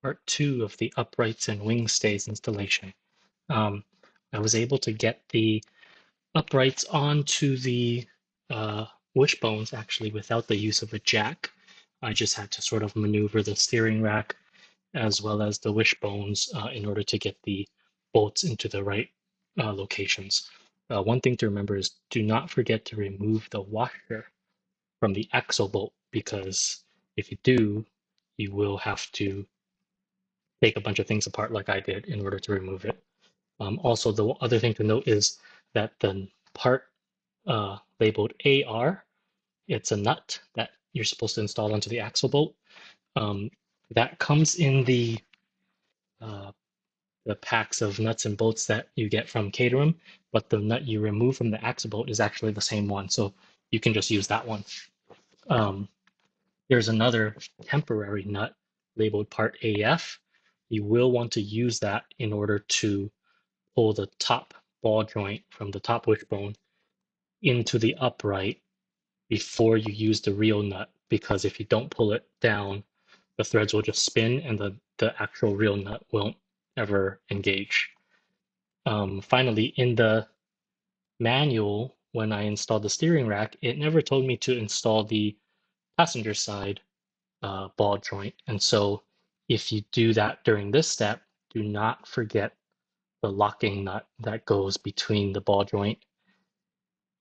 part 2 of the uprights and wing stays installation. Um, I was able to get the uprights onto the wishbones actually without the use of a jack. I just had to sort of maneuver the steering rack as well as the wishbones in order to get the bolts into the right locations. One thing to remember is do not forget to remove the washer from the axle bolt, because if you do, you will have to take a bunch of things apart like I did in order to remove it. Also, the other thing to note is that the part labeled AR, it's a nut that you're supposed to install onto the axle bolt. That comes in uh, the packs of nuts and bolts that you get from Caterham, but the nut you remove from the axle bolt is actually the same one, so you can just use that one. Um, there's another temporary nut labeled part AF. You will want to use that in order to pull the top ball joint from the top wishbone into the upright before you use the real nut, because if you don't pull it down, the threads will just spin and the actual real nut won't ever engage. Finally, in the manual, when I installed the steering rack, it never told me to install the passenger side ball joint. And so if you do that during this step, do not forget the locking nut that goes between the ball joint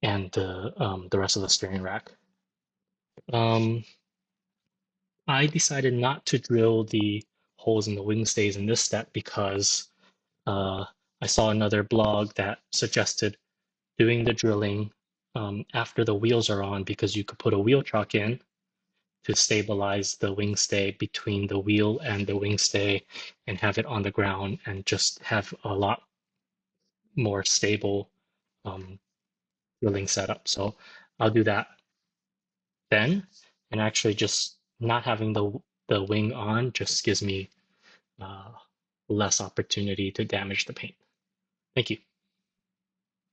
and the rest of the steering rack. I decided not to drill the holes in the wing stays in this step because I saw another blog that suggested doing the drilling after the wheels are on, because you could put a wheel chock in to stabilize the wing stay between the wheel and the wing stay and have it on the ground and just have a lot more stable um, drilling setup. So I'll do that then. And actually just not having the wing on just gives me uh, less opportunity to damage the paint. Thank you.